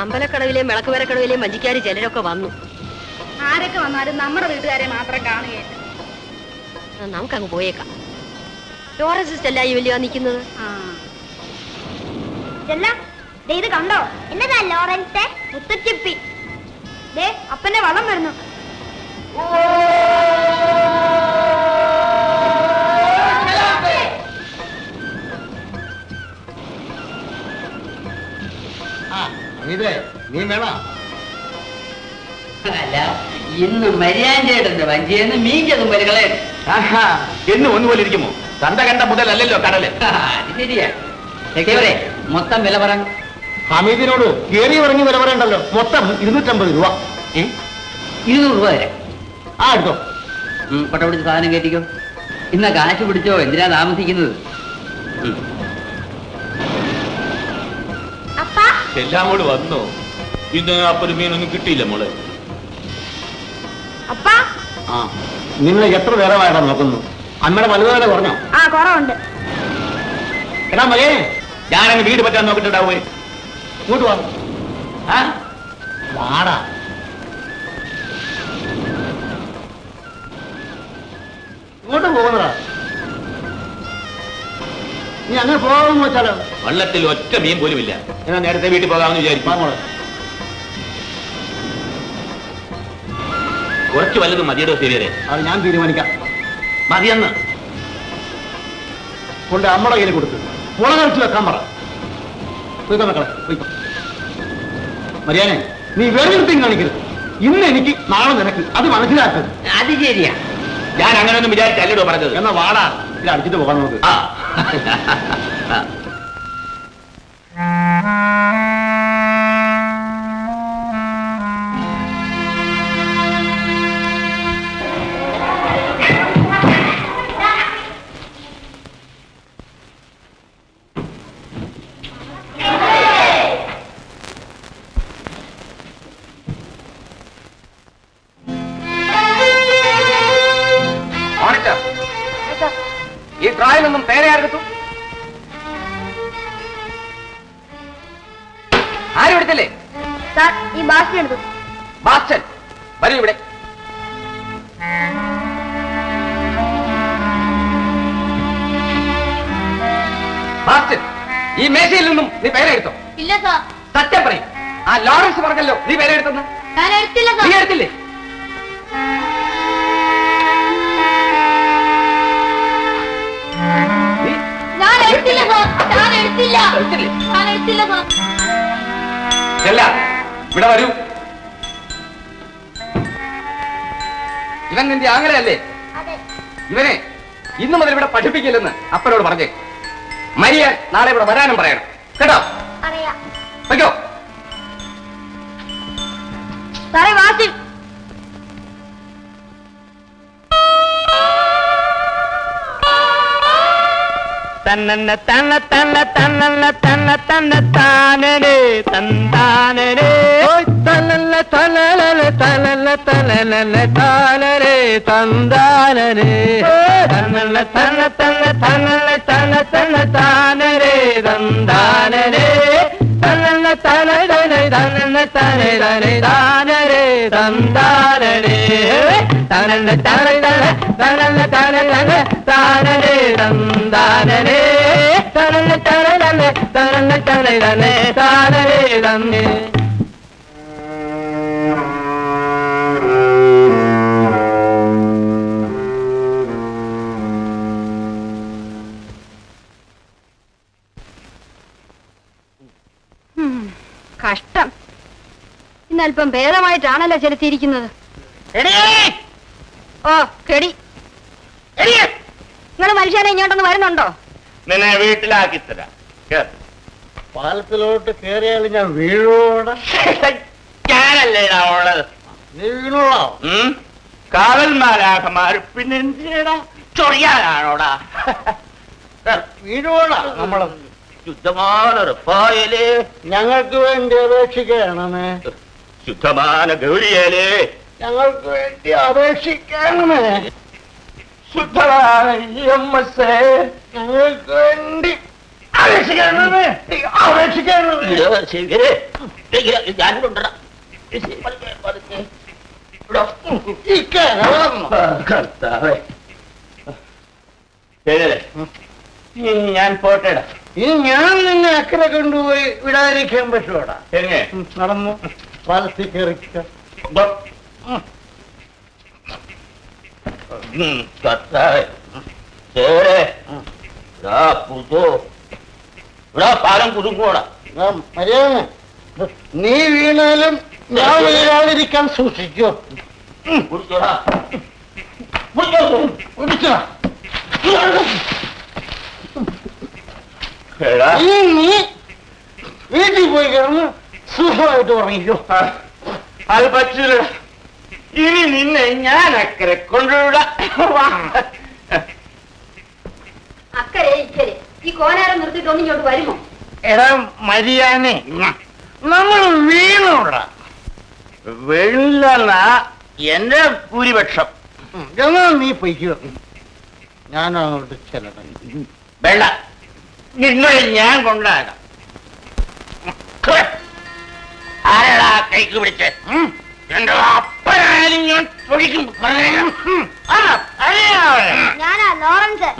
അമ്പലക്കടവിലെയും വിളക്കുവരക്കടവിലെയും വഞ്ചിക്കാരി ചിലരൊക്കെ വന്നു. ആരൊക്കെ വന്നാലും നമ്മുടെ വീട്ടുകാരെ മാത്രം കാണുകയില്ല. നമുക്കങ്ങ് പോയേക്കാം. ലോറൻസ് അല്ല ഈ വലിയ നിൽക്കുന്നത്. ഇത് കണ്ടോ? എന്നതാ ലോറൻസ്? മുത്തുച്ചിപ്പി. അപ്പന്റെ വളം വരുന്നു. നീ വേണ അല്ല, ഇന്ന് മര്യാദയുടെ വഞ്ചിയെന്ന് മീഞ്ചതും വരികളെ എന്ന് ഒന്നുപോലെ ഇരിക്കുമോ? തന്റെ കണ്ട മുതലല്ലോ കടല്. ശരിയാ. മൊത്തം വില പറ. ഹമീദിനോട് കേറി ഇറങ്ങി വില പറയണ്ടല്ലോ. മൊത്തം 250 രൂപ. 200 രൂപ വരെ. ആ എടുത്തോ. കൊട്ട പിടിച്ച് സാധനം കയറ്റിക്കോ. ഇന്ന കാശ് പിടിച്ചോ, എന്തിനാ താമസിക്കുന്നത്? എല്ലാം കൂടി വന്നോ? ഇന്ന് അപ്പൊരു മീനൊന്നും കിട്ടിയില്ല മോളെ. നിങ്ങൾ എത്ര നേരമായിട്ടാ നോക്കുന്നു? അമ്മയുടെ വലുതായിട്ട് പറഞ്ഞോ? കുറവുണ്ട്. എടാ മകേ, ഞാനങ്ങ് വീട് പറ്റാൻ നോക്കിട്ടുണ്ടാവേ. ഇങ്ങോട്ട് വാ. വാടാ. ഇങ്ങോട്ട് പോകുന്നതാ. നീ അങ്ങനെ പോകാമെന്ന് വെച്ചാലോ? വള്ളത്തിൽ ഒറ്റ മീൻ പോലും ഇല്ല. എന്നാ നേരത്തെ വീട്ടിൽ പോകാമെന്ന് വിചാരിക്കും. കുറച്ച് വല്ലത് മതിയടോ ശരിയരെ? അത് ഞാൻ തീരുമാനിക്കാം. മതിയെന്ന് കൊണ്ട് അമ്മയുടെ കയ്യിൽ കൊടുത്ത് മുളകരച്ച് വെക്കാൻ പറ. പോയിക്കോ മക്കളെ, പോയിക്കോ. മരിയാനെ, നീ വേറൊരുത്തും കാണിക്കരുത്. ഇന്ന് എനിക്ക്, നാളെ നിനക്ക്. അത് മനസ്സിലാക്കരുത്. അത് ശരിയാ. ഞാൻ അങ്ങനെയൊന്നും വിചാരിച്ചല്ലോ പറഞ്ഞത്. എന്നാ വാടാ, ഇത് അടിച്ചിട്ട് പോകാൻ നോക്ക്. ഈ ട്രായിലൊന്നും പേരെ ആർക്കത്തു? ആരും എടുത്തില്ലേ? ഈ ബാസ്റ്റിൻ എടുത്തു. ബാസ്റ്റൻ, വരൂ ഇവിടെ. ബാസ്റ്റൻ, ഈ മേശയിൽ നിന്നും നീ പേരെടുത്തോ? ഇല്ല സാർ. സത്യം പറയും. ആ ലോറൻസ് പറഞ്ഞല്ലോ നീ പേരെടുത്തെന്ന്. നീ എടുത്തില്ലേ? ഇവിടെ വരൂ. ഇവൻ നിന്റെ ആങ്ങളയല്ലേ? ഇവനെ ഇന്നു മുതൽ ഇവിടെ പഠിപ്പിക്കില്ലെന്ന് അപ്പനോട് പറഞ്ഞേ. മരിയാൻ നാളെ ഇവിടെ വരാനും പറയണം കേട്ടോ? വയ്ക്കോ. തന്ന തന്ന തന്ന തന്ന തന്ന തന്ന താനേ തന്താനേ തന്ന തന്ന തന്ന തന്ന താനേ തന്താനേ തന്ന തന്ന തന്ന തന്ന തന്ന തന്ന താനേ തന്താനേ തന്ന തന തന്ന തന താനേ തന്താനേ തന്ന തന തന തന താനേ തന്താനേ തന തന തന തന താനേ തന്നെ. കഷ്ടം. ഇന്നല്പം ഭേദമായിട്ടാണല്ലോ ചെലുത്തിയിരിക്കുന്നത്. ഓ കെടി, നിങ്ങൾ മനുഷ്യനെ ഇങ്ങോട്ടൊന്ന് വരുന്നുണ്ടോ? നിന്നെ വീട്ടിലാക്കി തരാം. പാലത്തിലോട്ട് കേറിയാൽ ഞാൻ വീഴോട. ഞാനല്ലേടാ ഉള്ളത്. നീ വീണോളോ? കാവൽമാരാകമാർ പിന്നെ എന്തിനാ ചൊറിയാനാണോടാ? വീഴോടാ. നമ്മള് ശുദ്ധமான റഫായലേ, ഞങ്ങൾക്ക് വേണ്ടി അപേക്ഷിക്കണമേ. ശുദ്ധமான ഗൗരിയലേ, ഞങ്ങൾക്ക് വേണ്ടി അപേക്ഷിക്കണമേ. ശുദ്ധമായ എം എസ് ഞങ്ങൾക്ക് വേണ്ടി ഞാനുണ്ടടാ ഞാൻ പോട്ടേടാ. ഇനി ഞാൻ നിന്നെ അക്കരെ കൊണ്ടുപോയി വിടാതിരിക്കാൻ പറ്റുവാടാ. നടന്നു പാലത്തിൽ കയറിക്ക. പാലം കുടുങ്ങോടാ. മര്യാദ നീ വീണാലും ഞാൻ വീഴാതിരിക്കാൻ സൂക്ഷിക്കോ. കുടിച്ചോടാ. നീ വീട്ടിൽ പോയി കിടന്ന് സുഖമായിട്ട് ഉറങ്ങിക്കോ. അത് പറ്റില്ല. ഇനി നിന്നെ ഞാൻ അക്കരെ കൊണ്ടുവിടാം. അക്കരെ ഇക്കരെ ഈ കോലാരം നിർത്തിയിട്ട് ഒന്നും ഇങ്ങോട്ട് വരുമോ? എടാ മരിയാനെ, നമ്മൾ വീണോടാ. വീണില്ലെന്നാ എന്റെ ഭൂരിപക്ഷം. എന്നാ നീ പൊയ്ക്കോ, ഞാൻ അങ്ങോട്ട് ചെല്ലണം. വേണ്ട, നിങ്ങളെ ഞാൻ കൊണ്ടാകാം. ആരടാ കൈക്ക് പിടിച്ച്? എന്റെ അപ്പനായാലും ഞാൻ പൊടിക്കും. ഞാനാ ലോറൻസ്.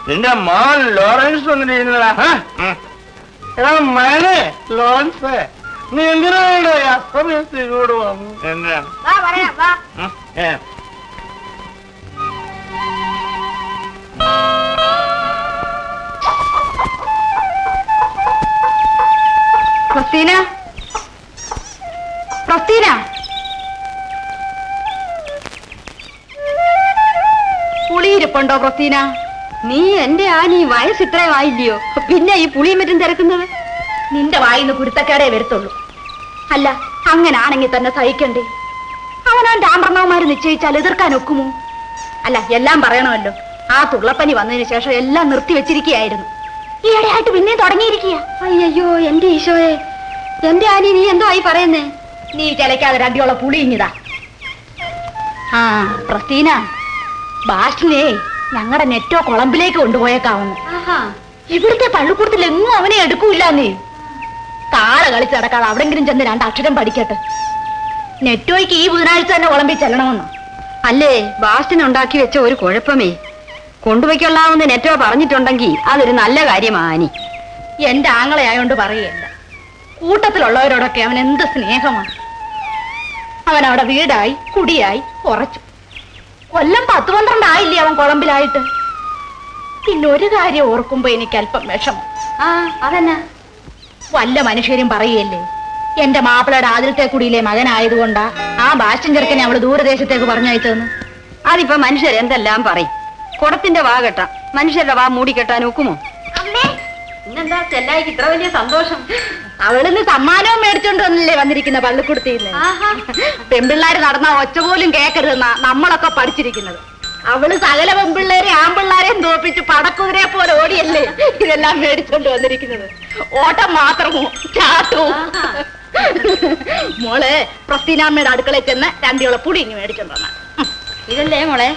നിന്റെ മോൻ ലോറൻസ് വന്നിരുന്നടാ. എടാ മനെ ലോറൻസ്, നീ എന്തിനാണ് അസമയത്ത് ഇങ്ങോട്ട് വന്നു? എന്താ വാ പറയാം വാ. പ്രസ്തീന, പ്രസ്തീന, പുളിയിരിപ്പുണ്ടോ പ്രസ്തീന? നീ എന്റെ ആനി വയസ്സ് ഇത്രയും ആയില്ലയോ, പിന്നെ ഈ പുളിയും മറ്റും തിരക്കുന്നത്? നിന്റെ വായിന്ന് കുരുത്തക്കേടേ വരത്തുള്ളൂ. അല്ല, അങ്ങനാണെങ്കിൽ തന്നെ സഹിക്കണ്ടേ? അവനവന്റെ ആമ്പർണവന്മാര് നിശ്ചയിച്ചാൽ എതിർക്കാൻ ഒക്കുമോ? അല്ല, എല്ലാം പറയണമല്ലോ. ആ തുള്ളപ്പനി വന്നതിന് ശേഷം എല്ലാം നിർത്തിവെച്ചിരിക്കുകയായിരുന്നു. ഈയിടെയായിട്ട് പിന്നെയും തുടങ്ങിയിരിക്കുക. അയ്യോ എന്റെ ഈശോയെ, എന്റെ ആനി നീ എന്തോ ആയി പറയുന്നേ? നീ ചിലക്കാതെ രണ്ടിയോള പുളി ഇങ്ങിതാ. ആ പ്രസ്തീന, ബാഷിനെ ഞങ്ങളുടെ നെറ്റോ കുളമ്പിലേക്ക് കൊണ്ടുപോയേക്കാവുന്നു. ഇവിടുത്തെ പള്ളിക്കൂടത്തിൽ എങ്ങും അവനെ എടുക്കൂല. നീ താളെ കളിച്ച് നടക്കാതെ അവിടെങ്കിലും ചെന്ന് 2 അക്ഷരം പഠിക്കട്ടെ. നെറ്റോയ്ക്ക് ഈ ബുധനാഴ്ച തന്നെ കുളമ്പിൽ ചെല്ലണമെന്നോ? അല്ലേ, ബാസ്റ്റിന് ഉണ്ടാക്കി വെച്ച ഒരു കുഴപ്പമേ. കൊണ്ടുപോയിക്കൊള്ളാമെന്ന് നെറ്റോ പറഞ്ഞിട്ടുണ്ടെങ്കിൽ അതൊരു നല്ല കാര്യമാനി. എന്റെ ആങ്ങളെയായോണ്ട് പറയല്ല, കൂട്ടത്തിലുള്ളവരോടൊക്കെ അവൻ എന്ത് സ്നേഹമാണ്. അവൻ അവിടെ വീടായി കുടിയായി ഉറച്ചു. കൊല്ലം 10-12 ആയില്ലേ അവൻ കുളമ്പിലായിട്ട്. പിന്നെ ഒരു കാര്യം ഓർക്കുമ്പോ എനിക്ക് അല്പം വിഷമം. അതെന്നാ? വല്ല മനുഷ്യരും പറയല്ലേ, എന്റെ മാപ്പിളയുടെ ആദ്യത്തെ കുടിയിലെ മകനായതുകൊണ്ടാ ആ ബാസ്റ്റൻ ചെറുക്കനെ അവള് ദൂരദേശത്തേക്ക് പറഞ്ഞയച്ചതെന്ന്. അതിപ്പോ മനുഷ്യരെന്തെല്ലാം പറയും. കുടത്തിന്റെ വാ കെട്ടാം, മനുഷ്യരുടെ വാ മൂടിക്കെട്ടാൻ ഒക്കുമോ? ഇന്നെന്താ ചെല്ലായിക്ക് ഇത്ര വലിയ സന്തോഷം? അവളിന്ന് സമ്മാനവും മേടിച്ചോണ്ട് വന്നില്ലേ വന്നിരിക്കുന്ന പള്ളിക്കുടത്തിന്ന്. പെൺപിള്ളേര് നടന്ന ഒച്ച പോലും കേക്കരുതെന്നാ നമ്മളൊക്കെ പഠിച്ചിരിക്കുന്നത്. അവള് സകല പെൺപിള്ളേരെ ആൺപിള്ളേരെയും തോപ്പിച്ച് പടക്കുതിരെ പോലെ ഓടിയല്ലേ ഇതെല്ലാം മേടിച്ചോണ്ട് വന്നിരിക്കുന്നത്. ഓട്ടം മാത്രമോ ചാട്ടവും. മോളെ പ്രസ്തീനാമ്മയുടെ അടുക്കളയിൽ ചെന്ന് 2 പുളി ഇങ്ങ് മേടിച്ചോണ്ട് വന്ന. ഇതല്ലേ മോളെ